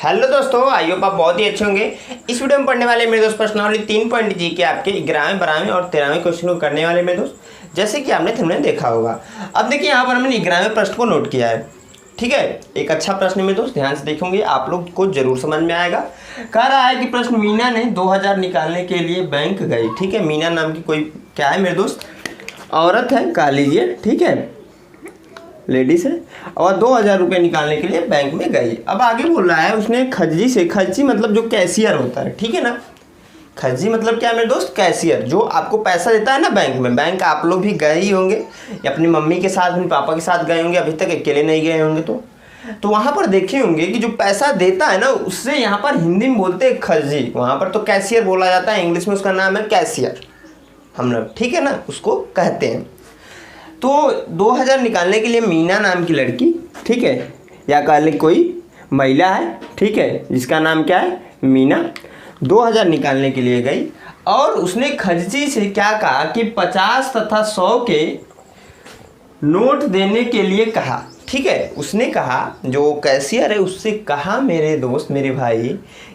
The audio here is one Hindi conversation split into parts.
हेलो दोस्तों, आई होप आप बहुत ही अच्छे होंगे। इस वीडियो में पढ़ने वाले मेरे दोस्त प्रश्नावली 3 पॉइंट जी के आपके 11वें 12वें और 13वें क्वेश्चन को करने वाले मेरे दोस्त, जैसे कि आपने थंबनेल देखा होगा। अब देखिए यहाँ पर हमने 11वें प्रश्न को नोट किया है। ठीक है, एक अच्छा प्रश्न है मेरे दोस्त, ध्यान से देखेंगे आप लोग को जरूर समझ में आएगा। कह रहा है कि प्रश्न, मीना ने 2000 निकालने के लिए बैंक गई। ठीक है, मीना नाम की कोई क्या है मेरे दोस्त, औरत है, कह लीजिए। ठीक है, लेडीज है और 2000 रुपये निकालने के लिए बैंक में गई। अब आगे बोल रहा है उसने खज्जी से, खज्जी मतलब जो कैशियर होता है, ठीक है ना। खज्जी मतलब क्या है मेरे दोस्त, कैशियर, जो आपको पैसा देता है ना बैंक में। बैंक आप लोग भी गए ही होंगे, या अपनी मम्मी के साथ अपने पापा के साथ गए होंगे, अभी तक अकेले नहीं गए होंगे तो वहाँ पर देखे होंगे कि जो पैसा देता है ना, उससे यहाँ पर हिंदी में बोलते हैं खज्जी, वहाँ पर तो कैशियर बोला जाता है, इंग्लिश में उसका नाम है कैशियर हम लोग, ठीक है ना, उसको कहते हैं। तो 2000 निकालने के लिए मीना नाम की लड़की, ठीक है, या कह लें कोई महिला है, ठीक है, जिसका नाम क्या है, मीना, 2000 निकालने के लिए गई और उसने खज्जी से क्या कहा कि 50 तथा 100 के नोट देने के लिए कहा। ठीक है, उसने कहा, जो कैशियर है उससे कहा मेरे दोस्त, मेरे भाई,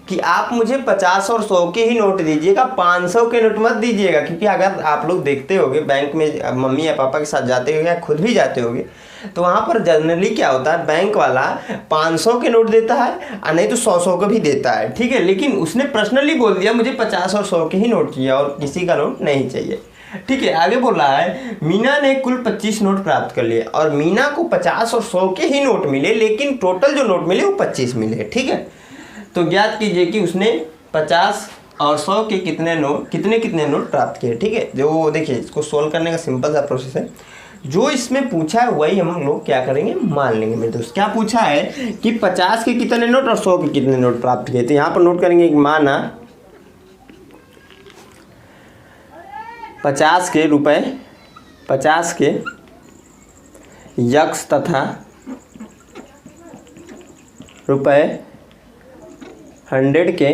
कि आप मुझे 50 और 100 के ही नोट दीजिएगा, 500 के नोट मत दीजिएगा। क्योंकि अगर आप लोग देखते होगे बैंक में मम्मी या पापा के साथ जाते होगे या खुद भी जाते होगे, तो वहाँ पर जनरली क्या होता है, बैंक वाला 500 के नोट देता है और नहीं तो 100 के भी देता है। ठीक है, लेकिन उसने पर्सनली बोल दिया मुझे 50 और 100 के ही नोट चाहिए और किसी का नोट नहीं चाहिए। ठीक है, आगे बोल रहा है मीना ने कुल 25 नोट प्राप्त कर लिए और मीना को 50 और 100 के ही नोट मिले, लेकिन टोटल जो नोट मिले वो 25 मिले। ठीक है, तो ज्ञात कीजिए कि उसने 50 और 100 के कितने नोट प्राप्त किए। ठीक है, जो देखिए इसको सोल्व करने का सिंपल सा प्रोसेस है, जो इसमें पूछा है वही हम लोग क्या करेंगे, मान लेंगे मेरे दोस्त। क्या पूछा है कि 50 के कितने नोट और 100 के कितने नोट प्राप्त किए, तो यहाँ पर नोट करेंगे माना 50 के रुपए, 50 के यक्स तथा रुपए 100 के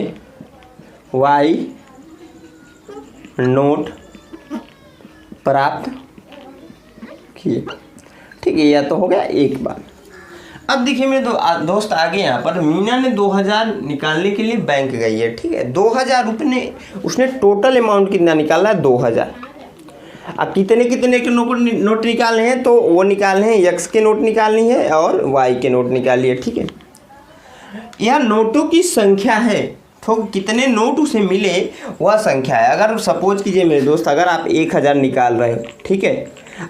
वाई नोट प्राप्त किए। ठीक है, यह तो हो गया एक बार। अब देखिए मेरे दोस्त आगे यहाँ पर मीना ने 2000 निकालने के लिए बैंक गई है। ठीक है, 2000 रुपये उसने टोटल अमाउंट कितना निकाला है, 2000। अब कितने के नोट निकालने हैं, तो वो निकालने हैं, यक्स के नोट निकालनी है और वाई के नोट निकालिए। ठीक है, यह नोटों की संख्या है, तो कितने नोट उसे मिले वह संख्या है। अगर सपोज कीजिए मेरे दोस्त, अगर आप 1000 निकाल रहे हो, ठीक है,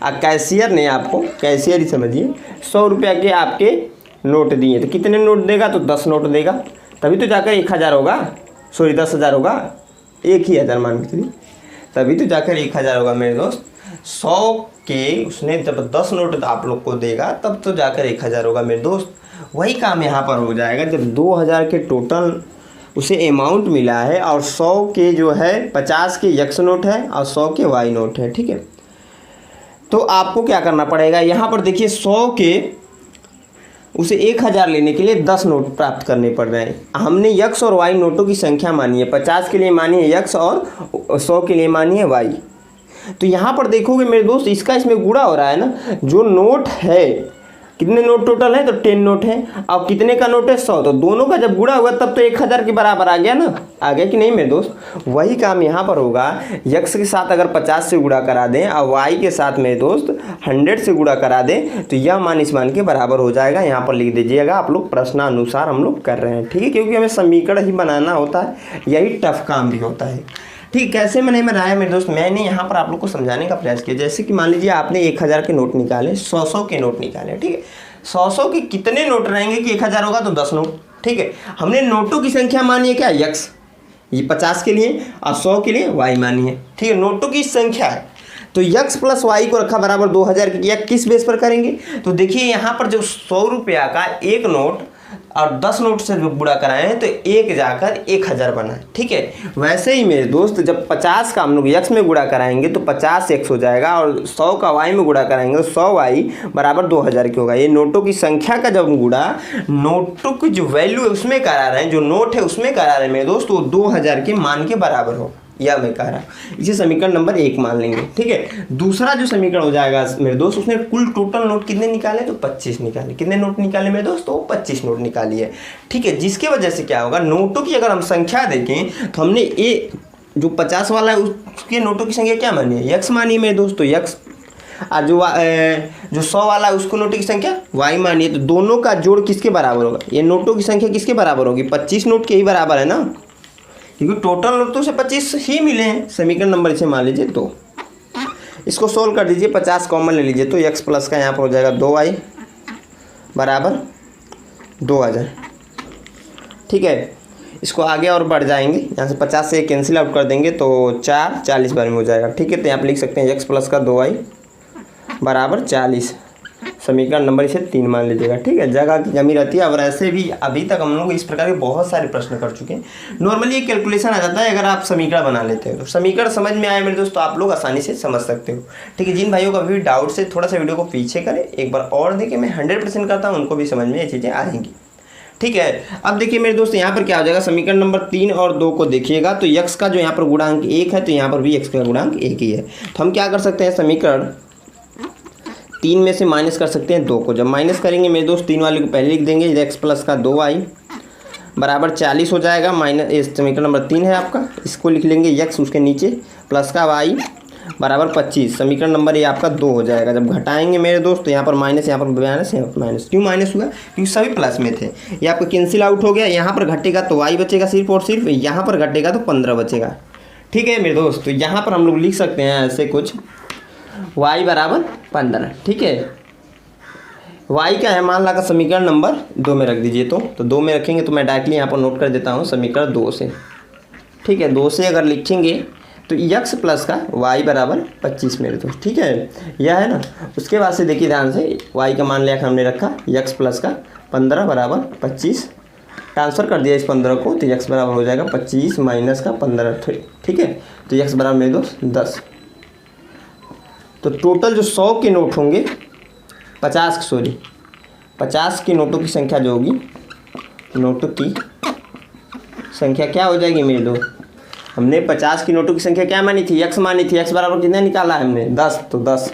कैशियर ने आपको, कैशियर ही समझिए, 100 रुपया के आपके नोट दिए, तो कितने नोट देगा, तो 10 नोट देगा, तभी तो जाकर 1000 होगा, सॉरी 10,000 होगा, 1000 मान के चलिए, तभी तो जाकर 1000 होगा मेरे दोस्त। 100 के उसने जब 10 नोट आप लोग को देगा तब तो जाकर 1000 होगा मेरे दोस्त। वही काम यहाँ पर हो जाएगा, जब 2000 के टोटल उसे अमाउंट मिला है और 100 के जो है 50 के यक्स नोट है और 100 के वाई नोट है। ठीक है, तो आपको क्या करना पड़ेगा, यहाँ पर देखिए 100 के उसे 1000 लेने के लिए 10 नोट प्राप्त करने पड़ रहे हैं। हमने यक्स और वाई नोटों की संख्या मानी है, 50 के लिए मानी है यक्स और 100 के लिए मानी है वाई। तो यहाँ पर देखोगे मेरे दोस्त, इसका इसमें गुणा हो रहा है ना, जो नोट है, कितने नोट टोटल है, तो 10 नोट है, अब कितने का नोट है, 100, तो दोनों का जब गुणा हुआ तब तो 1000 के बराबर आ गया ना, आ गया कि नहीं मेरे दोस्त। वही काम यहाँ पर होगा, यक्स के साथ अगर 50 से गुणा करा दें और वाई के साथ मेरे दोस्त 100 से गुणा करा दें, तो यह मान इस मान के बराबर हो जाएगा। यहाँ पर लिख दीजिएगा, आप लोग प्रश्नानुसार हम लोग कर रहे हैं। ठीक है, क्योंकि हमें समीकरण ही बनाना होता है, यही टफ काम भी होता है। ठीक, कैसे मैंने बनाया मेरे दोस्त, मैंने यहाँ पर आप लोग को समझाने का प्रयास किया। जैसे कि मान लीजिए आपने 1000 के नोट निकाले, 100 के नोट निकाले। ठीक है, 100 के कितने नोट रहेंगे कि 1000 होगा, तो 10 नोट। ठीक है, हमने नोटों की संख्या मानी है क्या, यक्स, ये 50 के लिए और 100 के लिए वाई मानी है। ठीक है, नोटों की संख्या है, तो यक्स प्लस वाई को रखा बराबर 2000 किया। किस बेस पर करेंगे, तो देखिए यहाँ पर जो 100 रुपया का एक नोट और 10 नोट से गुणा कराए हैं तो एक जाकर 1000 बना है। ठीक है, वैसे ही मेरे दोस्त जब 50 का हम लोग यक्स में गुणा कराएंगे तो 50 एक्स हो जाएगा और 100 का वाई में गुणा कराएंगे तो 100 वाई बराबर 2000 की होगा। ये नोटों की संख्या का जब गुणा नोटों की जो वैल्यू है उसमें करा रहे हैं, जो नोट है उसमें करा रहे हैं मेरे दोस्त, वो 2000 के मान के बराबर हो। यह मैं कह रहा हूँ। इसे समीकरण नंबर 1 मान लेंगे, ठीक है। दूसरा जो समीकरण हो जाएगा मेरे दोस्त, उसने कुल टोटल नोट कितने निकाले, तो 25 निकाले। कितने नोट निकाले मेरे दोस्त, तो 25 नोट निकालिए, ठीक है। जिसके वजह से क्या होगा, नोटों की अगर हम संख्या देखें तो हमने ए जो 50 वाला है उसके नोटों की संख्या क्या मानी है, x मानी है मेरे दोस्त, तो x। और जो 100 वाला है उसको नोटों की संख्या y मानी है। तो दोनों का जोड़ किसके बराबर होगा, ये नोटों की संख्या किसके बराबर होगी, 25 नोट के ही बराबर है ना, क्योंकि टोटल नोट तो से 25 ही मिले हैं। समीकरण नंबर इसे मान लीजिए 2। इसको सोल्व कर दीजिए, 50 कॉमन ले लीजिए, तो x प्लस का यहाँ पर हो जाएगा 2y बराबर 2000, ठीक है। इसको आगे और बढ़ जाएंगे, यहाँ से 50 से कैंसिल आउट कर देंगे तो 4 40 बार में हो जाएगा, ठीक है। तो यहाँ पर लिख सकते हैं x प्लस का 2y बराबर 40। समीकरण नंबर इसे 3 मान लीजिएगा, ठीक है। जगह की कमी रहती है, और ऐसे भी अभी तक हम लोग इस प्रकार के बहुत सारे प्रश्न कर चुके हैं। नॉर्मली ये कैलकुलेशन आ जाता है अगर आप समीकरण बना लेते हो, तो समीकरण समझ में आए मेरे दोस्त तो आप लोग आसानी से समझ सकते हो, ठीक है। जिन भाइयों का भी डाउट से थोड़ा सा वीडियो को पीछे करें, एक बार और देखिए, मैं 100% करता हूँ, उनको भी समझ में ये चीज़ें आएंगी, ठीक है। अब देखिए मेरे दोस्त, यहाँ पर क्या हो जाएगा, समीकरण नंबर 3 और 2 को देखिएगा तो x का जो यहाँ पर गुणांक 1 है, तो यहाँ पर भी x का गुणांक 1 ही है। तो हम क्या कर सकते हैं, समीकरण 3 में से माइनस कर सकते हैं 2 को। जब माइनस करेंगे मेरे दोस्त, 3 वाले को पहले लिख देंगे, x प्लस का 2y बराबर 40 हो जाएगा। माइनस समीकरण नंबर 3 है आपका, इसको लिख लेंगे x उसके नीचे प्लस का y बराबर 25। समीकरण नंबर ये आपका 2 हो जाएगा। जब घटाएंगे मेरे दोस्त तो यहाँ पर माइनस, यहाँ पर माइनस, यहाँ पर माइनस। क्यों माइनस हुआ, क्योंकि सभी प्लस में थे। ये आपका कैंसिल आउट हो गया, यहाँ पर घटेगा तो y बचेगा सिर्फ और सिर्फ, यहाँ पर घटेगा तो 15 बचेगा, ठीक है मेरे दोस्त। तो यहाँ पर हम लोग लिख सकते हैं ऐसे कुछ, y बराबर 15, ठीक है। y क्या है, मान लगा समीकरण नंबर 2 में रख दीजिए, तो 2 में रखेंगे तो मैं डायरेक्टली यहाँ पर नोट कर देता हूँ समीकरण 2 से, ठीक है। 2 से अगर लिखेंगे तो x प्लस का y बराबर 25 मेरे दोस्त, ठीक है, यह है ना। उसके बाद से देखिए ध्यान से, y का मान लिया हमने रखा x प्लस का 15 बराबर 25, ट्रांसफ़र कर दिया इस 15 को, तो x बराबर हो जाएगा 25 माइनस का 15, ठीक है। तो x बराबर मेरे दोस्त 10। तो टोटल जो 100 के नोट होंगे, 50 के नोटों की संख्या जो होगी, नोटों की संख्या क्या हो जाएगी मेरे दोस्त, हमने 50 की नोटों की संख्या क्या मानी थी, x मानी थी। x बराबर कितना निकाला है हमने, 10, तो 10।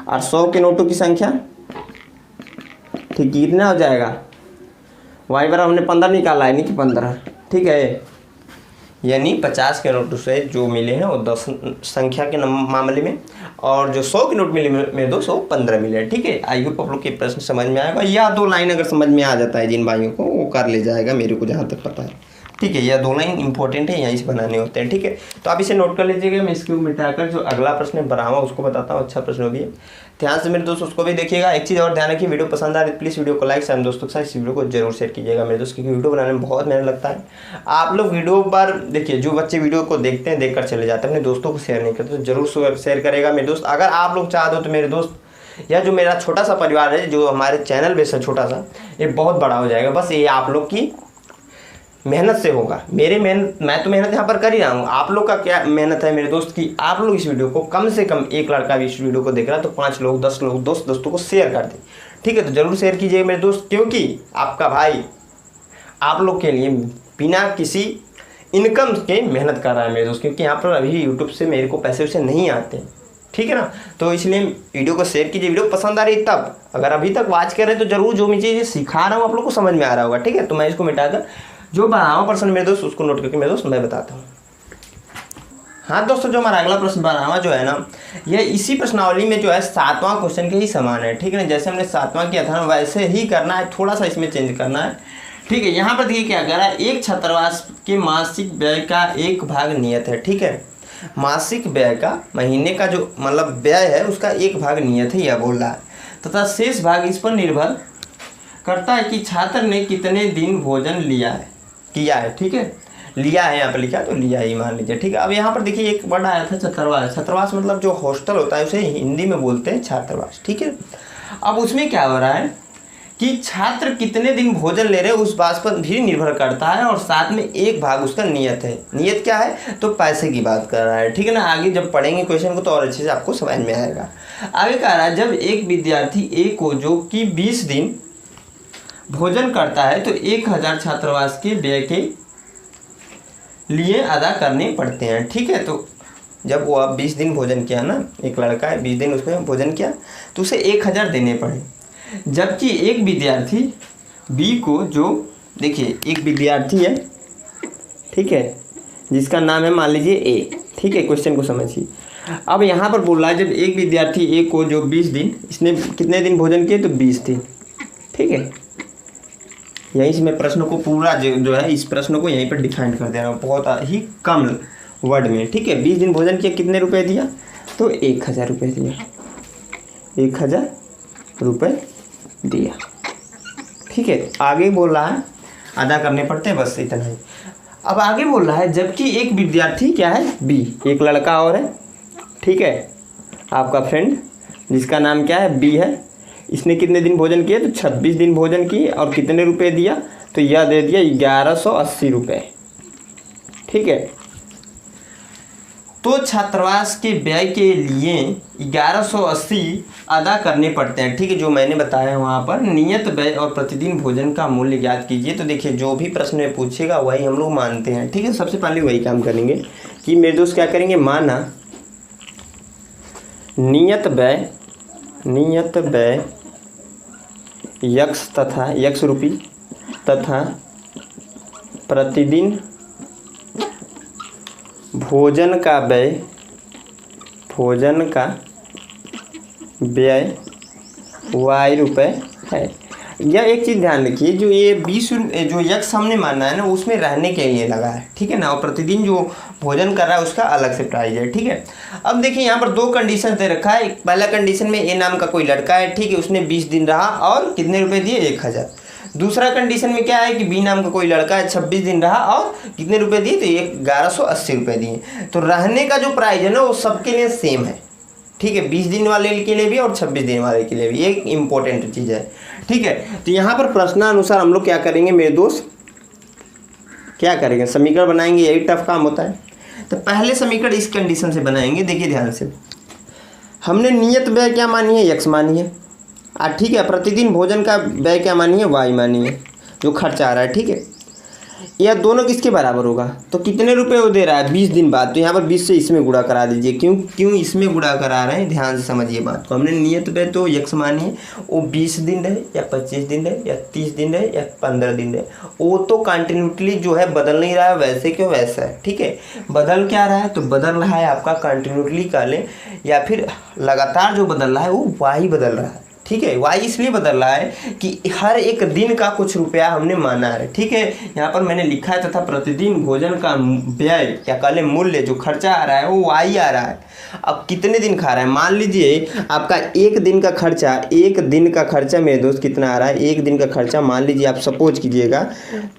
और 100 के नोटों की संख्या, ठीक, कितना हो जाएगा, y बराबर हमने 15 निकाला है, नहीं कि 15, ठीक है। यानी 50 के नोटों से जो मिले हैं वो 10 संख्या के मामले में, और जो 100 के नोट मिले मेरे दोस्त वो 15 मिले, ठीक है। आई होप आप लोग के प्रश्न समझ में आएगा। या 2 लाइन अगर समझ में आ जाता है जिन भाइयों को, वो कर ले जाएगा, मेरे को जहाँ तक पता है, ठीक है। यह 2 लाइन इंपॉर्टेंट है, यहीं से बनाने होते हैं, ठीक है। तो आप इसे नोट कर लीजिएगा। मैं इसको मिटाकर जो अगला प्रश्न है बनावा उसको बताता हूँ, अच्छा प्रश्न भी है, ध्यान से मेरे दोस्त उसको भी देखिएगा। एक चीज़ और ध्यान रखिए, वीडियो पसंद आ रही है प्लीज़ वीडियो को लाइक, सारे दोस्तों के साथ इस वीडियो को जरूर शेयर कीजिएगा मेरे दोस्त, क्योंकि वीडियो बनाने में बहुत मेहनत लगता है। आप लोग वीडियो पर देखिए, जो बच्चे वीडियो को देखते हैं देखकर चले जाते हैं, अपने दोस्तों को शेयर नहीं करते, तो जरूर शेयर करेगा मेरे दोस्त। अगर आप लोग चाहते हो तो मेरे दोस्त, या जो मेरा छोटा सा परिवार है, जो हमारे चैनल बेस है छोटा सा, ये बहुत बड़ा हो जाएगा। बस ये आप लोग की मेहनत से होगा। मैं तो मेहनत यहाँ पर कर ही रहा हूँ, आप लोग का क्या मेहनत है मेरे दोस्त की, आप लोग इस वीडियो को कम से कम, एक लड़का भी इस वीडियो को देख रहा है तो 5 लोग 10 लोग दोस्तों को शेयर कर दें, ठीक है। तो जरूर शेयर कीजिए मेरे दोस्त, क्योंकि आपका भाई आप लोग के लिए बिना किसी इनकम के मेहनत कर रहा है मेरे दोस्त, क्योंकि यहाँ पर अभी यूट्यूब से मेरे को पैसे वैसे नहीं आते, ठीक है ना। तो इसलिए वीडियो को शेयर कीजिए। वीडियो पसंद आ रही है तब, अगर अभी तक वॉच कर रहे हैं तो जरूर जो मैं चीज़ें सिखा रहा हूँ आप लोग को समझ में आ रहा होगा, ठीक है। तो मैं इसको मिटाकर जो 12वां प्रश्न मेरे दोस्त उसको नोट करके मेरे दोस्त मैं बताता हूँ। हाँ दोस्तों, जो हमारा अगला प्रश्न 12वां जो है ना, यह इसी प्रश्नावली में जो है 7वां क्वेश्चन के ही समान है, ठीक है ना। जैसे हमने 7वां किया था ना, वैसे ही करना है, थोड़ा सा इसमें चेंज करना है, ठीक है। यहाँ पर देखिए क्या कह रहा है, एक छात्रावास के मासिक व्यय का 1 भाग नियत है, ठीक है। मासिक व्यय का, महीने का जो मतलब व्यय है उसका 1 भाग नियत है, यह बोल रहा है, तथा शेष भाग इस पर निर्भर करता है कि छात्र ने कितने दिन भोजन किया है, ठीक है। लिया है यहाँ पर लिखा, तो लिया ही मान लीजिए, ठीक है। अब यहाँ पर देखिए एक वर्ड आया था छात्रावास। छात्रावास मतलब जो हॉस्टल होता है उसे हिंदी में बोलते हैं छात्रावास, ठीक है। अब उसमें क्या हो रहा है कि छात्र कितने दिन भोजन ले रहे हैं उस बात पर भी निर्भर करता है, और साथ में 1 भाग उसका नियत है। नियत क्या है, तो पैसे की बात कर रहा है, ठीक है ना। आगे जब पढ़ेंगे क्वेश्चन को तो और अच्छे से आपको समझ में आएगा। आगे कह रहा है, जब एक विद्यार्थी ए को जो कि 20 दिन भोजन करता है तो 1000 छात्रावास के व्यय के लिए अदा करने पड़ते हैं। ठीक है, तो जब वो आप 20 दिन भोजन किया ना, एक लड़का है 20 दिन उसमें भोजन किया तो उसे 1000 देने पड़े। जबकि एक विद्यार्थी बी को, जो देखिए एक विद्यार्थी है, ठीक है, जिसका नाम है मान लीजिए ए, ठीक है, क्वेश्चन को समझिए। अब यहाँ पर बोल रहा है जब एक विद्यार्थी ए को जो 20 दिन, इसने कितने दिन भोजन किए तो 20 दिन, ठीक है। यहीं से मैं प्रश्न को पूरा जो है इस प्रश्न को यहीं पर डिफाइन कर दे रहा हूँ बहुत ही कम वर्ड में। ठीक है, 20 दिन भोजन किया, कितने रुपए दिया तो 1000 रुपये दिया, 1000 रुपये दिया। ठीक है, आगे बोल रहा है अदा करने पड़ते हैं, बस इतना ही। अब आगे बोल रहा है जबकि एक विद्यार्थी क्या है बी, एक लड़का और है, ठीक है, आपका फ्रेंड जिसका नाम क्या है बी है, इसने कितने दिन भोजन किए तो 26 दिन भोजन किए और कितने रुपए दिया तो यह दे दिया 1180 रुपये। ठीक है, तो छात्रावास के व्यय के लिए 1180 अदा करने पड़ते हैं। ठीक है, जो मैंने बताया वहाँ पर नियत व्यय और प्रतिदिन भोजन का मूल्य ज्ञात कीजिए। तो देखिए जो भी प्रश्न में पूछेगा वही हम लोग मानते हैं। ठीक है, सबसे पहले वही काम करेंगे कि मेरे दोस्त क्या करेंगे, माना नियत व्यय यक्स रुपी तथा प्रतिदिन भोजन का व्यय वाई रुपये है। यह एक चीज़ ध्यान रखिए, जो ये 20 जो यक्स हमने माना है ना उसमें रहने के लिए लगा है, ठीक है ना, और प्रतिदिन जो भोजन कर रहा है उसका अलग से प्राइस है। ठीक है, अब देखिए यहाँ पर 2 कंडीशन दे रखा है। पहला कंडीशन में ए नाम का कोई लड़का है, ठीक है, उसने 20 दिन रहा और कितने रुपए दिए 1000। दूसरा कंडीशन में क्या है कि बी नाम का कोई लड़का है 26 दिन रहा और कितने रुपए दिए तो 1180 रुपये दिए। तो रहने का जो प्राइस है ना वो सबके लिए सेम है। ठीक है, 20 दिन वाले के लिए भी और 26 दिन वाले के लिए भी, एक इम्पोर्टेंट चीज़ है। ठीक है, तो यहाँ पर प्रश्नानुसार हम लोग क्या करेंगे मेरे दोस्त, क्या करेंगे, समीकरण बनाएंगे। यही टफ काम होता है। तो पहले समीकरण इस कंडीशन से बनाएंगे। देखिए ध्यान से, हमने नियत व्यय क्या मानी है, यक्स मानी है, ठीक है, प्रतिदिन भोजन का व्यय क्या मानी है, वाई मानी है, जो खर्चा आ रहा है। ठीक है, यह दोनों किसके बराबर होगा तो कितने रुपए वो दे रहा है 20 दिन बाद, तो यहाँ पर 20 से इसमें गुणा करा दीजिए। क्यों इसमें गुणा करा रहे हैं, ध्यान से समझिए बात को। हमने नियत व्यय तो यक्स मानी है, वो 20 दिन रहे या 25 दिन रहे या 30 दिन रहे या 15 दिन रहे, वो तो कंटिन्यूटली जो है बदल नहीं रहा है, वैसे क्यों वैसा है। ठीक है, बदल क्या रहा है तो बदल रहा है आपका कंटिन्यूटली का लें या फिर लगातार जो बदल रहा है वो वाई बदल रहा है। ठीक है, वाई इसलिए बदल रहा है कि हर एक दिन का कुछ रुपया हमने माना है। ठीक है, यहाँ पर मैंने लिखा है तथा प्रतिदिन भोजन का व्यय या कह मूल्य जो खर्चा आ रहा है वो वाई आ रहा है। अब कितने दिन खा रहा है, मान लीजिए आपका एक दिन का खर्चा मेरे दोस्त कितना आ रहा है, एक दिन का खर्चा मान लीजिए आप सपोज कीजिएगा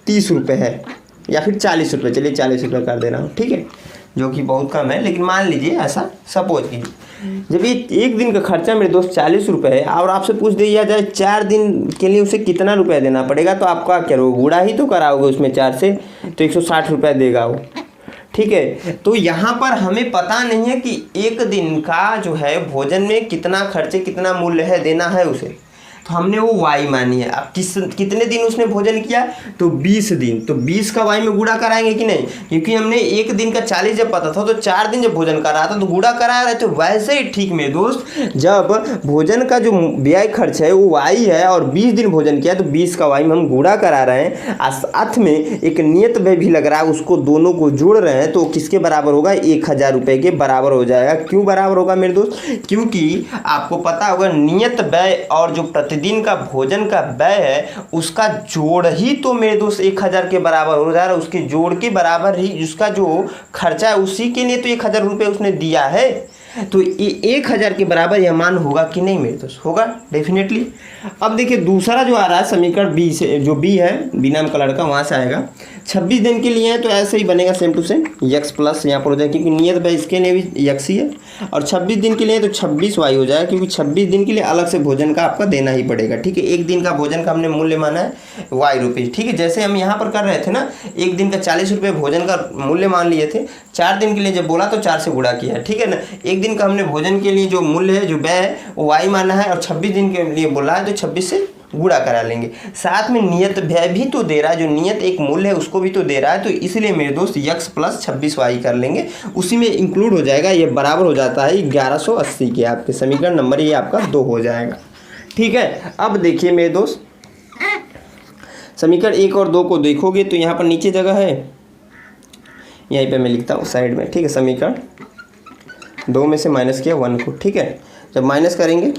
30 रुपये है या फिर 40 रुपये, चलिए 40 रुपये कर दे रहा हूँ। ठीक है, जो कि बहुत कम है, लेकिन मान लीजिए ऐसा सपोज कीजिए। जब ये एक दिन का खर्चा मेरे दोस्त 40 रुपये है और आपसे पूछ दिया जाए 4 दिन के लिए उसे कितना रुपया देना पड़ेगा, तो आपका क्या करोगे, गुणा ही तो कराओगे उसमें 4 से, तो 160 रुपये देगा वो। ठीक है, तो यहाँ पर हमें पता नहीं है कि एक दिन का जो है भोजन में कितना खर्चे कितना मूल्य है देना है उसे, तो हमने वो वाई मानी है। अब कितने दिन उसने भोजन किया तो 20 दिन, तो 20 का वाई में गुणा कराएंगे कि नहीं, क्योंकि हमने एक दिन का 40 जब पता था तो 4 दिन जब भोजन कर रहा था तो गुणा करा रहे थे। वैसे ही ठीक मेरे दोस्त, जब भोजन का जो व्यय खर्च है वो वाई है और 20 दिन भोजन किया तो 20 का वाई में हम गुणा करा रहे हैं, साथ में एक नियत व्यय भी लग रहा है, उसको दोनों को जोड़ रहे हैं, तो किसके बराबर होगा, 1000 रुपये के बराबर हो जाएगा। क्यों बराबर होगा मेरे दोस्त, क्योंकि आपको पता होगा नियत व्यय और जो प्रतिदिन का भोजन का व्यय है उसका जोड़ ही तो मेरे दोस्त 1000 के बराबर हो जा रहा है, उसके जोड़ के बराबर ही उसका जो खर्चा है उसी के लिए तो 1000 रुपये उसने दिया है। तो ये 1000 के बराबर यह मान होगा कि नहीं मेरे दोस्त, होगा डेफिनेटली। अब देखिए दूसरा जो आ रहा है समीकरण बी से, जो बी है बी नाम का लड़का वहाँ से आएगा। 26 दिन के लिए है तो ऐसे ही बनेगा same to same, x plus यहाँ पर हो जाएगा क्योंकि नियत व्यय इसके लिए भी यक्स ही है, और 26 दिन के लिए तो 26 वाई हो जाएगा क्योंकि 26 दिन के लिए अलग से भोजन का आपका देना ही पड़ेगा। ठीक है, एक दिन का भोजन का हमने मूल्य माना है वाई रुपीज़। ठीक है, जैसे हम यहाँ पर कर रहे थे ना, एक दिन का 40 रुपये भोजन का मूल्य मान लिए थे, 4 दिन के लिए जब बोला तो 4 से गुणा किया है। ठीक है ना, एक दिन का हमने भोजन के लिए जो मूल्य है जो व्यय है वो वाई माना है और 26 दिन के लिए बोला है तो 26 से गुणा करा लेंगे। साथ में नियत व्यय भी तो दे रहा है, जो नियत एक मूल्य है उसको भी तो दे रहा है, तो इसलिए मेरे दोस्त यक्स प्लस 26y कर लेंगे, उसी में इंक्लूड हो जाएगा। ये बराबर हो जाता है 1180 के। आपके समीकरण नंबर ये आपका 2 हो जाएगा। ठीक है, अब देखिए मेरे दोस्त, समीकरण 1 और 2 को देखोगे तो यहाँ पर नीचे जगह है, यहीं पे मैं लिखता हूँ साइड में। ठीक है, समीकरण 2 में से माइनस किया 1 को। ठीक है, जब माइनस करेंगे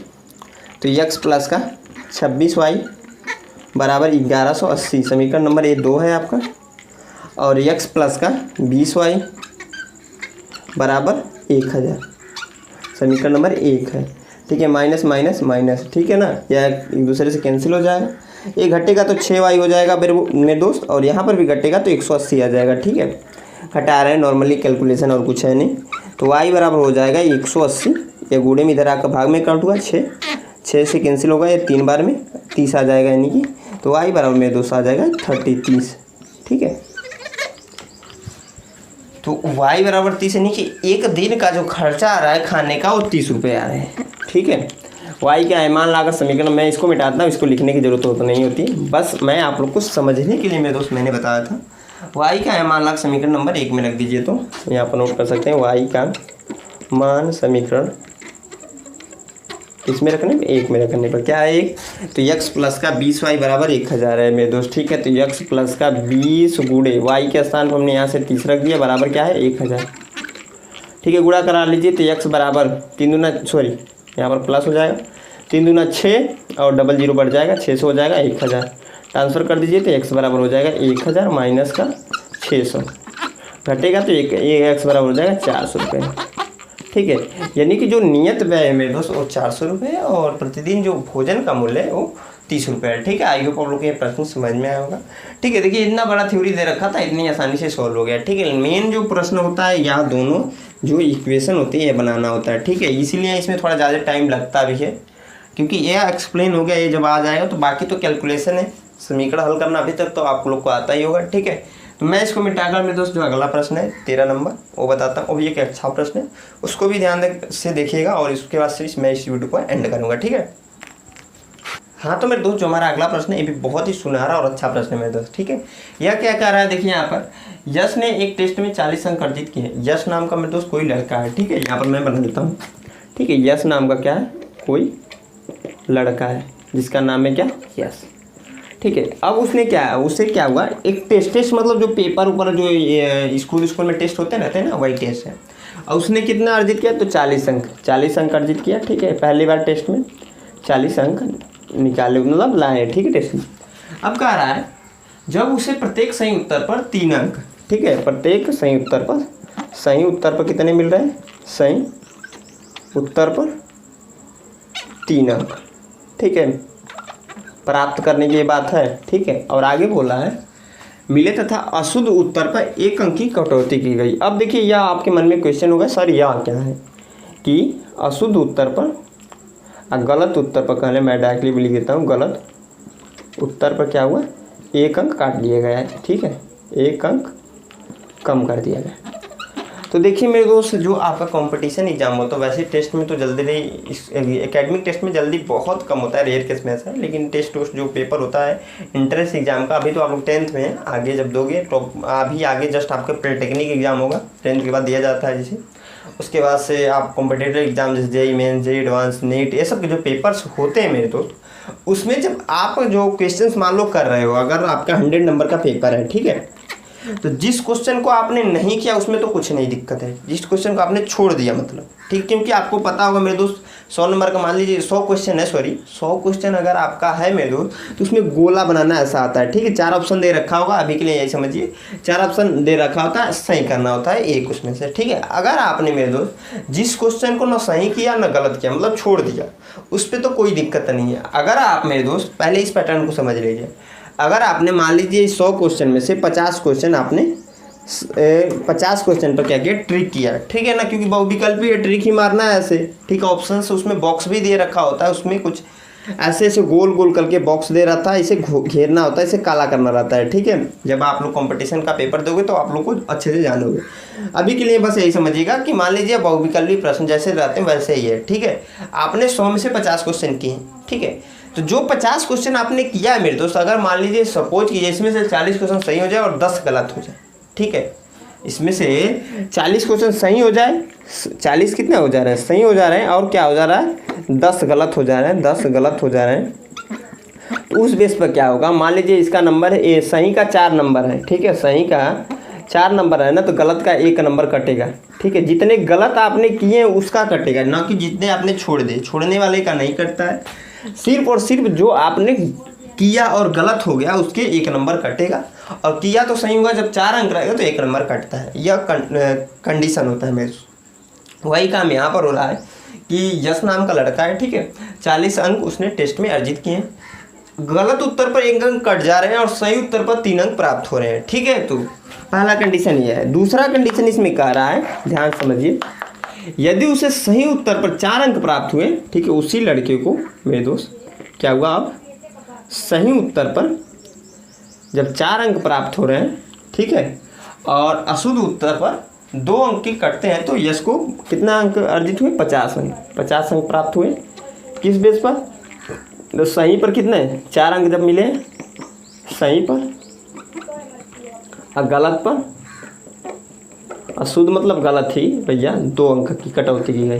तो यक्स प्लस का 26y बराबर 1180, समीकरण नंबर ये 2 है आपका, और यक्स प्लस का 20y बराबर 1000, समीकरण नंबर 1 है। ठीक है, माइनस माइनस माइनस, ठीक है ना, यह एक दूसरे से कैंसिल हो जाएगा। ये घटेगा तो 6y हो जाएगा मेरे दोस्त, और यहाँ पर भी घटेगा तो 180 आ जाएगा। ठीक है, घटा रहे हैं नॉर्मली कैलकुलेशन, और कुछ है नहीं। तो y बराबर हो जाएगा 180, ये गुणे में इधर आकर भाग में काउंट हुआ 6 से कैंसिल होगा, ये 3 बार में 30 आ जाएगा, यानी कि तो y बराबर मेरे दोस्त आ जाएगा 30। ठीक है, तो y बराबर 30 यानी कि एक दिन का जो खर्चा आ रहा है खाने का वो 30 रुपये आ रहे हैं। ठीक है, y क्या है, मान लागत समीकरण, मैं इसको मिटाता हूँ, इसको लिखने की जरूरत तो नहीं होती, बस मैं आप लोग को समझने के लिए मेरे दोस्त मैंने बताया था। y का है मान लागत समीकरण नंबर 1 में रख दीजिए, तो यहाँ पर नोट कर सकते हैं y का मान समीकरण इसमें रखने में 1 में रखने पर क्या है 1, तो यक्स प्लस का 20y बराबर 1000 है मेरे दोस्त। ठीक है, तो यक्स प्लस का 20 गुणे y के स्थान पर हमने यहाँ से 30 रख दिया, बराबर क्या है 1000। ठीक है, गुणा करा लीजिए, तो यक्स बराबर 3 दूना सॉरी यहाँ पर प्लस हो जाएगा, 3 दूना 6 और डबल जीरो बढ़ जाएगा, 600 हो जाएगा 1000, ट्रांसफ़र कर दीजिए, तो एक्स बराबर हो जाएगा 1000 माइनस का 600, घटेगा तो एक्स बराबर हो जाएगा 400 रुपये। ठीक है, यानी कि जो नियत व्यय है मेरे दोस्त वो 400 रुपये, और प्रतिदिन जो भोजन का मूल्य है वो 30 रुपये है। ठीक है, आई होप आप लोग को ये प्रश्न समझ में आया होगा। ठीक है, देखिए इतना बड़ा थ्योरी दे रखा था, इतनी आसानी से सॉल्व हो गया। ठीक है, मेन जो प्रश्न होता है यहाँ दोनों जो इक्वेशन होती है ये बनाना होता है। ठीक है, इसीलिए इसमें थोड़ा ज़्यादा टाइम लगता भी है, क्योंकि ये एक्सप्लेन हो गया, ये जब आ जाएगा तो बाकी तो कैलकुलेशन है, समीकरण हल करना अभी तक तो आप लोग को आता ही होगा। ठीक है, तो मैं इसको मिटाकर मेरे दोस्त जो अगला प्रश्न है 13 नंबर वो बताता हूँ, वो भी एक अच्छा प्रश्न है, उसको भी ध्यान से देखिएगा, और इसके बाद से मैं इस वीडियो को एंड करूँगा। ठीक है, हाँ तो मेरे दोस्त जो हमारा अगला प्रश्न है ये भी बहुत ही सुनहरा और अच्छा प्रश्न है मेरे दोस्त। ठीक है, यह क्या कह रहा है, देखिए यहाँ पर यश ने एक टेस्ट में 40 अंक अर्जित किए हैं। यश नाम का मेरे दोस्त कोई लड़का है। ठीक है, यहाँ पर मैं बना देता हूँ। ठीक है, यश नाम का क्या है, कोई लड़का है जिसका नाम है क्या, यश। ठीक है, अब उसने क्या है, उससे क्या हुआ, एक टेस्ट मतलब जो पेपर ऊपर जो स्कूल में टेस्ट होते रहते हैं ना, वही टेस्ट है। और उसने कितना अर्जित किया, तो 40 अंक अर्जित किया। ठीक है, पहली बार टेस्ट में 40 अंक निकाले, मतलब लाए। ठीक है, टेस्ट में अब कह रहा है जब उसे प्रत्येक सही उत्तर पर 3 अंक, ठीक है, प्रत्येक सही उत्तर पर कितने मिल रहे हैं, सही उत्तर पर 3 अंक। ठीक है, प्राप्त करने की बात है। ठीक है, और आगे बोला है मिले तथा अशुद्ध उत्तर पर 1 अंक की कटौती की गई। अब देखिए यह आपके मन में क्वेश्चन होगा, सर यह क्या है कि अशुद्ध उत्तर पर गलत उत्तर पर, कहले मैं डायरेक्टली भी लिख देता हूँ, गलत उत्तर पर क्या हुआ, 1 अंक काट दिया गया है। ठीक है, 1 अंक कम कर दिया गया। तो देखिए मेरे दोस्त, जो आपका कंपटीशन एग्जाम होता है, वैसे टेस्ट में तो जल्दी नहीं, एकेडमिक टेस्ट में जल्दी बहुत कम होता है, रेयर केस में ऐसा है, लेकिन टेस्ट जो पेपर होता है इंट्रेंस एग्जाम का, अभी तो आप लोग 10th में हैं, आगे जब दोगे तो अभी आगे जस्ट आपका पॉलिटेक्निक एग्जाम होगा, 10th के बाद दिया जाता है जिसे, उसके बाद से आप कॉम्पिटिटिव एग्जाम जैसे JEE main, JEE advance, NEET, ये सब के जो पेपर्स होते हैं मेरे दोस्त, उसमें जब आप जो क्वेश्चंस मान लो कर रहे हो, अगर आपका 100 नंबर का पेपर है, ठीक है, तो जिस क्वेश्चन को आपने नहीं किया उसमें तो कुछ नहीं दिक्कत है, जिस क्वेश्चन को आपने छोड़ दिया मतलब, ठीक, क्योंकि आपको पता होगा मेरे दोस्त 100 नंबर का मान लीजिए 100 क्वेश्चन है, 100 क्वेश्चन अगर आपका है मेरे दोस्त, तो उसमें गोला बनाना ऐसा आता है, ठीक है, 4 ऑप्शन दे रखा होगा, अभी के लिए यही समझिए 4 ऑप्शन दे रखा होता है, सही करना होता है एक उसमें से, ठीक है। अगर आपने मेरे दोस्त जिस क्वेश्चन को ना सही किया ना गलत किया, मतलब छोड़ दिया, उस पर तो कोई दिक्कत नहीं है। अगर आप मेरे दोस्त पहले इस पैटर्न को समझ लीजिए, अगर आपने मान लीजिए 100 क्वेश्चन में से 50 क्वेश्चन आपने 50 क्वेश्चन पर क्या किया, ट्रिक किया, ठीक है ना, क्योंकि बहुविकल्पी है, ट्रिक ही मारना है ऐसे, ठीक है, ऑप्शन से उसमें बॉक्स भी दे रखा होता है, उसमें कुछ ऐसे ऐसे गोल गोल करके बॉक्स दे रहता है, इसे घेरना होता है, इसे काला करना रहता है, ठीक है। जब आप लोग कंपटीशन का पेपर दोगे तो आप लोग को अच्छे से जानोगे। अभी के लिए बस यही समझिएगा कि मान लीजिए बहुविकल्पी प्रश्न जैसे रहते हैं वैसे ही है, ठीक है। आपने 100 में से 50 क्वेश्चन किए, ठीक है, तो जो 50 क्वेश्चन आपने किया है मेरे दोस्त, अगर मान लीजिए सपोज कीजिए इसमें से 40 क्वेश्चन सही हो जाए और 10 गलत हो जाए, ठीक है, इसमें से 40 क्वेश्चन सही हो जाए, 40 कितने हो जा रहे हैं, सही हो जा रहे हैं, और क्या हो जा रहा है, 10 गलत हो जा रहे हैं, 10 गलत हो जा रहे हैं। तो उस बेस पर क्या होगा, मान लीजिए इसका नंबर है सही का 4 नंबर है, ठीक है, सही का 4 नंबर है ना, तो गलत का 1 नंबर कटेगा, ठीक है। जितने गलत आपने किए उसका कटेगा, ना कि जितने आपने छोड़ दिए, छोड़ने वाले का नहीं कटता है। सिर्फ और सिर्फ जो आपने किया और गलत हो गया उसके 1 नंबर कटेगा, और किया तो सही होगा, जब 4 अंक रहेगा तो 1 नंबर कटता है। यह कंडीशन होता है मेरे। वही काम यहाँ पर हो रहा है कि यश नाम का लड़का है, ठीक है, 40 अंक उसने टेस्ट में अर्जित किए हैं, गलत उत्तर पर 1 अंक कट जा रहे हैं और सही उत्तर पर 3 अंक प्राप्त हो रहे हैं, ठीक है। तो पहला कंडीशन ये है। दूसरा कंडीशन इसमें कह रहा है, ध्यान समझिए, यदि उसे सही उत्तर पर 4 अंक प्राप्त हुए, ठीक है, उसी लड़के को मेरे दोस्त क्या हुआ, अब सही उत्तर पर जब 4 अंक प्राप्त हो रहे हैं, ठीक है, और अशुद्ध उत्तर पर 2 अंक की कटते हैं, तो यश को कितना अंक अर्जित हुए, 50 अंक, 50 अंक प्राप्त हुए। किस बेस पर, तो सही पर कितने 4 अंक जब मिले सही पर, और गलत पर, अशुद्ध मतलब गलत ही भैया, 2 अंक की कटौती की गई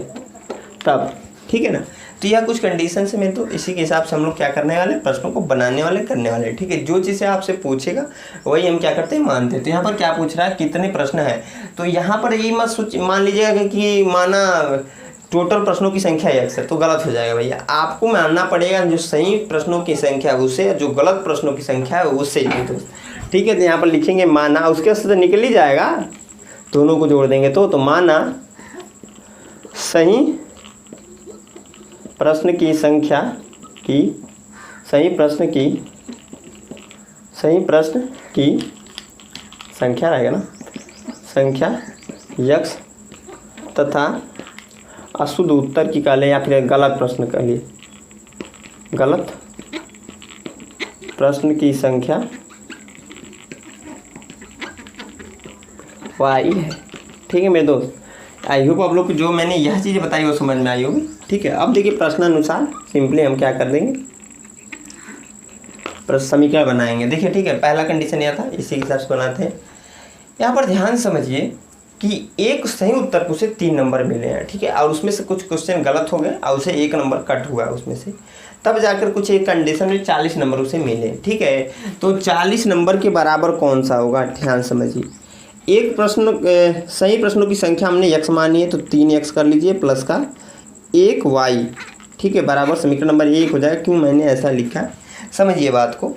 तब, ठीक है ना। तो यह कुछ कंडीशन से मैं, तो इसी के हिसाब से हम लोग क्या करने वाले, प्रश्नों को बनाने वाले, करने वाले, ठीक है। जो चीज़ें आपसे पूछेगा वही हम क्या करते हैं, मानते हैं। तो यहाँ पर क्या पूछ रहा है, कितने प्रश्न है, तो यहाँ पर ये मत सोच मान लीजिएगा कि माना टोटल प्रश्नों की संख्या x है, तो गलत हो जाएगा भैया। आपको मानना पड़ेगा जो सही प्रश्नों की संख्या है उससे, जो गलत प्रश्नों की संख्या है उससे, ठीक है। तो यहाँ पर लिखेंगे माना, उसके से निकल ही जाएगा, दोनों को जोड़ देंगे तो माना सही प्रश्न की संख्या की, सही प्रश्न की संख्या रहेगा ना, संख्या x तथा अशुद्ध उत्तर की कह लें, या फिर गलत प्रश्न कह लिए, गलत प्रश्न की संख्या y है, ठीक है मेरे दोस्त। आई होप आप लोग को जो मैंने यह चीज़ें बताई वो समझ में आई होगी, ठीक है। अब देखिए प्रश्नानुसार सिंपली हम क्या कर देंगे, प्रश्न समीकरण बनाएंगे, देखिए, ठीक है। पहला कंडीशन यह था, इसी के हिसाब से बनाते हैं। यहाँ पर ध्यान समझिए कि एक सही उत्तर को उसे 3 नंबर मिले हैं, ठीक है, और उसमें से कुछ क्वेश्चन गलत हो गए और उसे 1 नंबर कट हुआ उसमें से, तब जाकर कुछ एक कंडीशन में 40 नंबर उसे मिले, ठीक है। तो 40 नंबर के बराबर कौन सा होगा, ध्यान समझिए। एक प्रश्न सही प्रश्नों की संख्या हमने x मानी है, तो 3x कर लीजिए प्लस का 1y, ठीक है, बराबर समीकरण नंबर 1 हो जाएगा। क्यों मैंने ऐसा लिखा, समझिए बात को।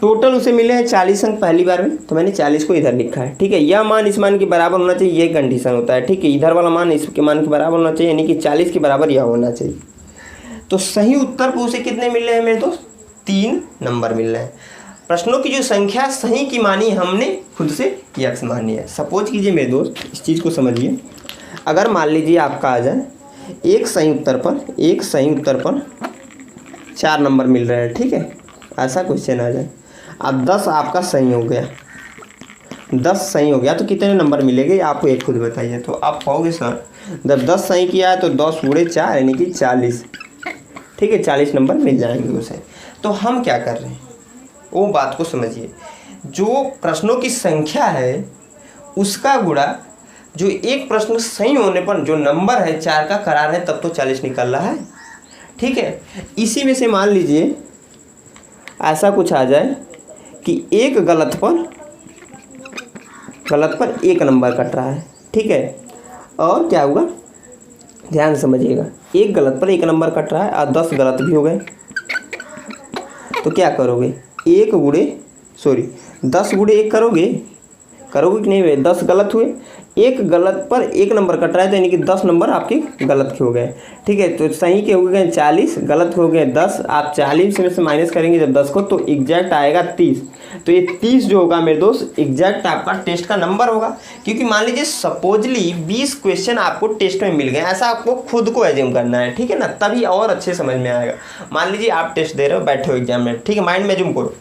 टोटल उसे मिले हैं 40 अंक पहली बार में, तो मैंने 40 को इधर लिखा है, ठीक है। यह मान इस मान के बराबर होना चाहिए, ये कंडीशन होता है, ठीक है। इधर वाला मान इसके मान के बराबर होना चाहिए, यानी कि 40 के बराबर यह होना चाहिए। तो सही उत्तर पर उसे कितने मिल रहे हैं मेरे दोस्त, 3 नंबर मिल रहे हैं। प्रश्नों की जो संख्या सही की मानी हमने खुद से x मानी है। सपोज कीजिए मेरे दोस्त, इस चीज़ को समझिए, अगर मान लीजिए आपका आ जाए एक सही उत्तर पर 4 नंबर मिल रहे हैं, ठीक है, ऐसा क्वेश्चन आ जाए, अब 10 आपका सही हो गया, 10 सही हो गया तो कितने नंबर मिलेंगे आपको एक खुद बताइए। तो आप कहोगे सर जब 10 सही किया है तो 10 गुणे 4 यानी कि 40, ठीक है, 40 नंबर मिल जाएंगे उसे। तो हम क्या कर रहे हैं, वो बात को समझिए, जो प्रश्नों की संख्या है उसका गुणा जो एक प्रश्न सही होने पर जो नंबर है 4 का करा रहे हैं, तब तो 40 निकल रहा है, ठीक है। इसी में से मान लीजिए ऐसा कुछ आ जाए कि एक गलत पर 1 नंबर कट रहा है, ठीक है, और क्या होगा ध्यान समझिएगा, एक गलत पर 1 नंबर कट रहा है और 10 गलत भी हो गए, तो क्या करोगे, 10 गुणे 1 करोगे कि नहीं हुए, 10 गलत हुए, एक गलत पर 1 नंबर कट रहा है, तो यानी कि 10 नंबर आपके गलत के हो गए, ठीक है। तो सही के हो गए 40, गलत हो गए 10, आप 40 में से माइनस करेंगे जब 10 को, तो एग्जैक्ट आएगा 30। तो ये 30 जो होगा मेरे दोस्त एग्जैक्ट आपका टेस्ट का नंबर होगा, क्योंकि मान लीजिए सपोजली 20 क्वेश्चन आपको टेस्ट में मिल गए, ऐसा आपको खुद को एज्यूम करना है, ठीक है ना, तभी और अच्छे समझ में आएगा। मान लीजिए आप टेस्ट दे रहे हो, बैठे हो एग्जाम में, ठीक है, माइंड में एज्यूम करो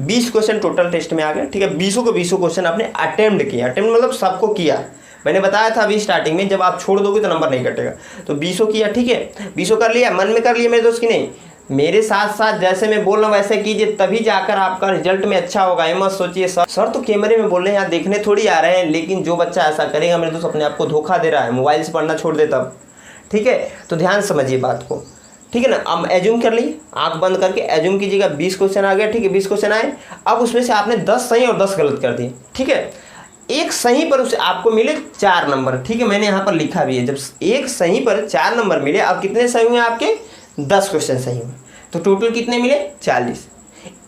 20 क्वेश्चन टोटल टेस्ट में आ गए, ठीक है, 20 क्वेश्चन आपने अटेम्प्ट किया, अटेम्प्ट मतलब सबको किया, मैंने बताया था अभी स्टार्टिंग में, जब आप छोड़ दोगे तो नंबर नहीं कटेगा, तो 20 किया, ठीक है, 20 कर लिया, मन में कर लिया मेरे दोस्त की नहीं, मेरे साथ साथ जैसे मैं बोल रहा हूँ वैसे कीजिए, तभी जाकर आपका रिजल्ट में अच्छा होगा। ये मत सोचिए सर तो कैमरे में बोल रहे हैं, यहाँ देखने थोड़ी आ रहे हैं, लेकिन जो बच्चा ऐसा करेगा मेरे दोस्त अपने आप को धोखा दे रहा है, मोबाइल से पढ़ना छोड़ दे तब। ठीक है, तो ध्यान समझिए बात को, ठीक है ना। अब एज्यूम कर लीजिए, आंख बंद करके एज्यूम कीजिएगा 20 क्वेश्चन आ गया, ठीक है 20 क्वेश्चन आए। अब उसमें से आपने 10 सही और 10 गलत कर दिए, ठीक है। एक सही पर उसे आपको मिले 4 नंबर, ठीक है, मैंने यहाँ पर लिखा भी है। जब एक सही पर 4 नंबर मिले, अब कितने सही हुए आपके? 10 क्वेश्चन सही हुए, तो टोटल कितने मिले? 40।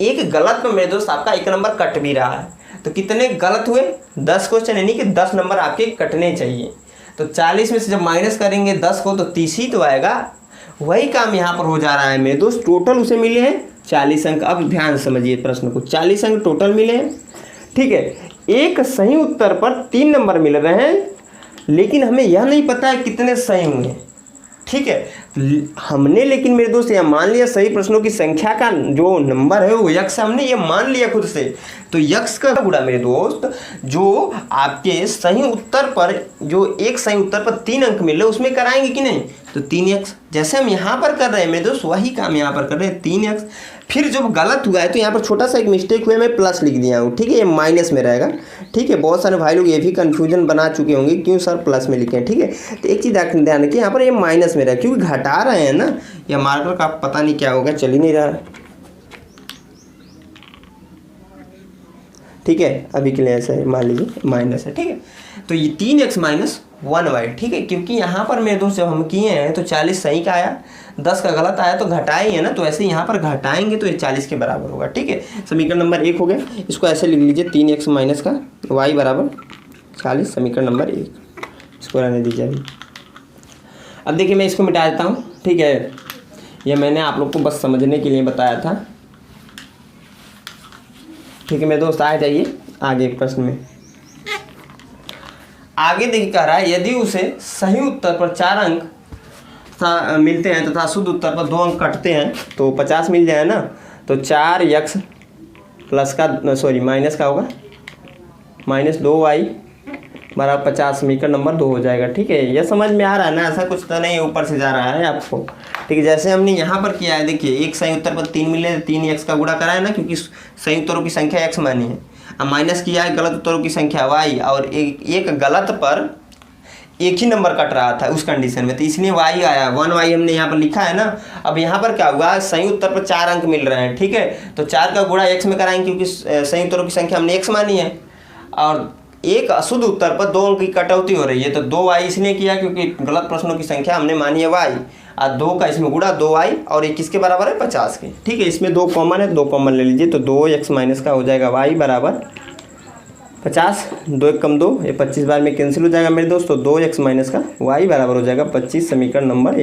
एक गलत में मेरे दोस्त आपका 1 नंबर कट भी रहा है, तो कितने गलत हुए? 10 क्वेश्चन, यानी कि 10 नंबर आपके कटने चाहिए। तो 40 में से जब माइनस करेंगे 10 को तो 30 ही तो आएगा। वही काम यहाँ पर हो जा रहा है मेरे दोस्त, टोटल उसे मिले हैं 40 अंक। अब ध्यान समझिए प्रश्न को, 40 अंक टोटल मिले हैं, ठीक है। एक सही उत्तर पर 3 नंबर मिल रहे हैं, लेकिन हमें यह नहीं पता है कितने सही होंगे, ठीक है। हमने लेकिन मेरे दोस्त यह मान लिया सही प्रश्नों की संख्या का जो नंबर है वो यक्स, हमने ये मान लिया खुद से। तो यक्स का गुणा मेरे दोस्त, जो आपके सही उत्तर पर जो एक सही उत्तर पर 3 अंक मिल रहे उसमें कराएंगे कि नहीं? तो 3x, जैसे हम यहाँ पर कर रहे हैं मेरे दोस्त वही काम यहाँ पर कर रहे हैं 3x। फिर जब गलत हुआ है तो यहाँ पर छोटा सा एक मिस्टेक हुआ है, मैं प्लस लिख दिया हूँ, ठीक है, ये माइनस में रहेगा, ठीक है। बहुत सारे भाई लोग ये भी कन्फ्यूजन बना चुके होंगे क्यों सर प्लस में लिखे हैं, ठीक है। तो एक चीज़ ध्यान रखिए, यहाँ पर ये माइनस में रहेगा क्योंकि घटा रहे हैं ना, या मार्कर का पता नहीं क्या होगा, चल ही नहीं रहा, ठीक है। अभी के लिए ऐसा है, मान लीजिए माइनस है, ठीक है। तो ये 3x माइनस 1y, ठीक है, क्योंकि यहाँ पर मेरे दोस्त जब हम किए हैं तो 40 सही का आया, 10 का गलत आया तो घटाएंगे ना, तो ऐसे यहाँ पर घटाएंगे तो ये 40 के बराबर होगा, ठीक है। समीकरण नंबर 1 हो गया, इसको ऐसे लिख लीजिए 3x माइनस का y बराबर 40, समीकरण नंबर 1, इसको रहने दीजिए अभी। अब देखिए मैं इसको मिटा देता हूँ, ठीक है, ये मैंने आप लोग को बस समझने के लिए बताया था, ठीक है मेरे दोस्त। आ जाइए आगे प्रश्न में। आगे देखिए कह रहा है यदि उसे सही उत्तर पर 4 अंक मिलते हैं तथा शुद्ध उत्तर पर 2 अंक कटते हैं तो 50 मिल जाए ना, तो 4x प्लस का माइनस का होगा माइनस 2y बराबर 50, समीकरण नंबर 2 हो जाएगा, ठीक है। यह समझ में आ रहा है ना, ऐसा कुछ तो नहीं ऊपर से जा रहा है आपको, ठीक है। जैसे हमने यहाँ पर किया है, देखिए एक सही उत्तर पर 3 मिले, 3x का गुणा कराया ना, क्योंकि सही उत्तरों की संख्या x मानी है। अब माइनस किया है गलत उत्तरों की संख्या y, और एक गलत पर एक ही नंबर कट रहा था उस कंडीशन में, तो इसलिए y आया, 1y हमने यहाँ पर लिखा है ना। अब यहाँ पर क्या हुआ, सही उत्तर पर 4 अंक मिल रहे हैं, ठीक है, तो 4 का गुणा x में कराएंगे क्योंकि सही उत्तरों की संख्या हमने x मानी है, और एक अशुद्ध उत्तर पर 2 अंक की कटौती हो रही है, तो 2y इसलिए किया क्योंकि गलत प्रश्नों की संख्या हमने मानी है y, और 2 का इसमें गुणा 2y, और ये किसके बराबर है? 50 के, ठीक है। इसमें 2 कॉमन है, 2 कॉमन ले लीजिए, तो 2x माइनस का हो जाएगा y बराबर 50, 2 1 कम 2, ये 25 बार में कैंसिल हो जाएगा मेरे दोस्त, तो 2x माइनस का y बराबर हो जाएगा 25, समीकरण नंबर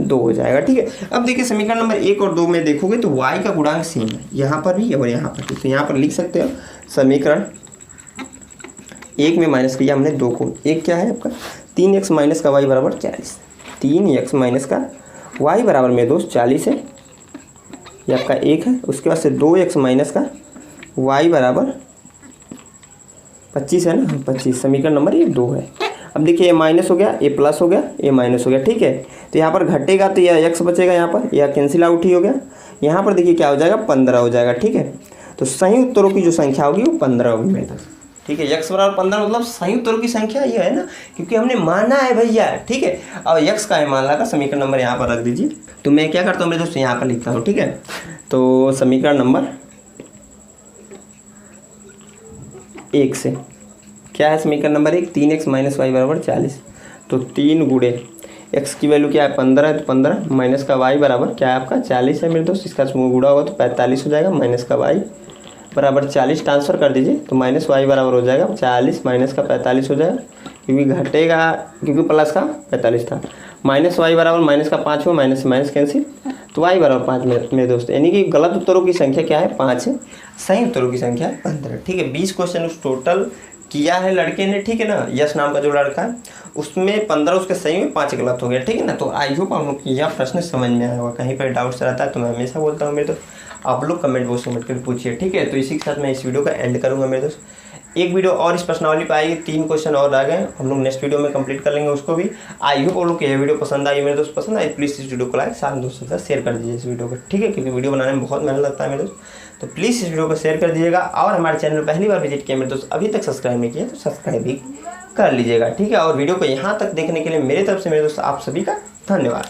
2 हो जाएगा, ठीक है। अब देखिए समीकरण नंबर 1 और 2 में देखोगे तो y का गुणांक सेम है, यहाँ पर भी और यहाँ पर भी, तो यहाँ पर लिख सकते हो समीकरण 1 में माइनस किया हमने 2 को, एक क्या है आपका 3x माइनस का y बराबर 40, 3x माइनस का y बराबर मेरे दोस्त 40 है, ये आपका 1 है। उसके बाद से 2x माइनस का y बराबर 25 है ना, 25, समीकरण नंबर 2 है। अब देखिए ये माइनस हो गया, ये प्लस हो गया, ये माइनस हो गया, ठीक है। तो यहाँ पर घटेगा तो यह x बचेगा, यहाँ पर यह कैंसिल आउट ही हो गया। यहाँ पर देखिए क्या हो जाएगा, 15 हो जाएगा, ठीक है। तो सही उत्तरों की जो संख्या होगी वो 15 होगी मेरे दोस्त, ठीक है। x बराबर 15 मतलब सही उत्तरों की संख्या ये है ना, क्योंकि हमने माना है भैया, ठीक है। और x का मान लगा, समीकरण नंबर यहाँ पर रख दीजिए। तो मैं क्या करता हूँ मेरे दोस्त, यहाँ पर लिखता हूँ, ठीक है। तो समीकरण नंबर 1 से क्या है, समीकरण नंबर 1 3x माइनस वाई बराबर 40, तो 3 गुणे x की वैल्यू क्या है 15 है, तो 15 माइनस का y बराबर क्या है आपका 40 है मेरे दोस्त, इसका समूह गुणा होगा तो 45 हो जाएगा, माइनस का y बराबर 40 ट्रांसफ़र कर दीजिए, तो माइनस y बराबर हो जाएगा 40 माइनस का 45 हो जाएगा, क्योंकि घटेगा क्योंकि प्लस का 45 था, माइनस y बराबर माइनस का 5 हुआ, माइनस माइनस कैंसिल, तो y बराबर 5 मेरे दोस्त, यानी कि गलत उत्तरों की संख्या क्या है 5 है, सही उत्तरों की संख्या 15, ठीक है। 20 क्वेश्चन उस टोटल किया है लड़के ने, ठीक है ना, यश नाम का जो लड़का है, उसमें 15 उसके सही में 5 गलत हो गया, ठीक है ना। तो आई होप आप लोग यह प्रश्न समझ में आया होगा, कहीं पर डाउट्स रहता है तो मैं हमेशा बोलता हूँ मेरे दोस्त, आप लोग कमेंट बॉक्स में कर पूछिए, ठीक है। तो इसी के साथ मैं इस वीडियो का एंड करूँगा मेरे दोस्त। एक वीडियो और इस प्रश्नावली पे आएगी, 3 क्वेश्चन और आ गए, हम लोग नेक्स्ट वीडियो में कंप्लीट कर लेंगे उसको भी। आई होप आप लोग को यह वीडियो पसंद आई, मेरे दोस्त पसंद आई, प्लीज़ इस वीडियो को लाइक सारे दोस्तों के साथ शेयर कर दीजिए इस वीडियो को, ठीक है, क्योंकि वीडियो बनाने में बहुत मेहनत लगता है मेरे दोस्त। तो प्लीज़ इस वीडियो को शेयर कर दीजिएगा, और हमारे चैनल पहली बार विजिट किया मेरे दोस्त, अभी तक सब्सक्राइब नहीं किया तो सब्सक्राइब भी कर लीजिएगा, ठीक है। और वीडियो को यहाँ तक देखने के लिए मेरे तरफ से मेरे दोस्त आप सभी का धन्यवाद।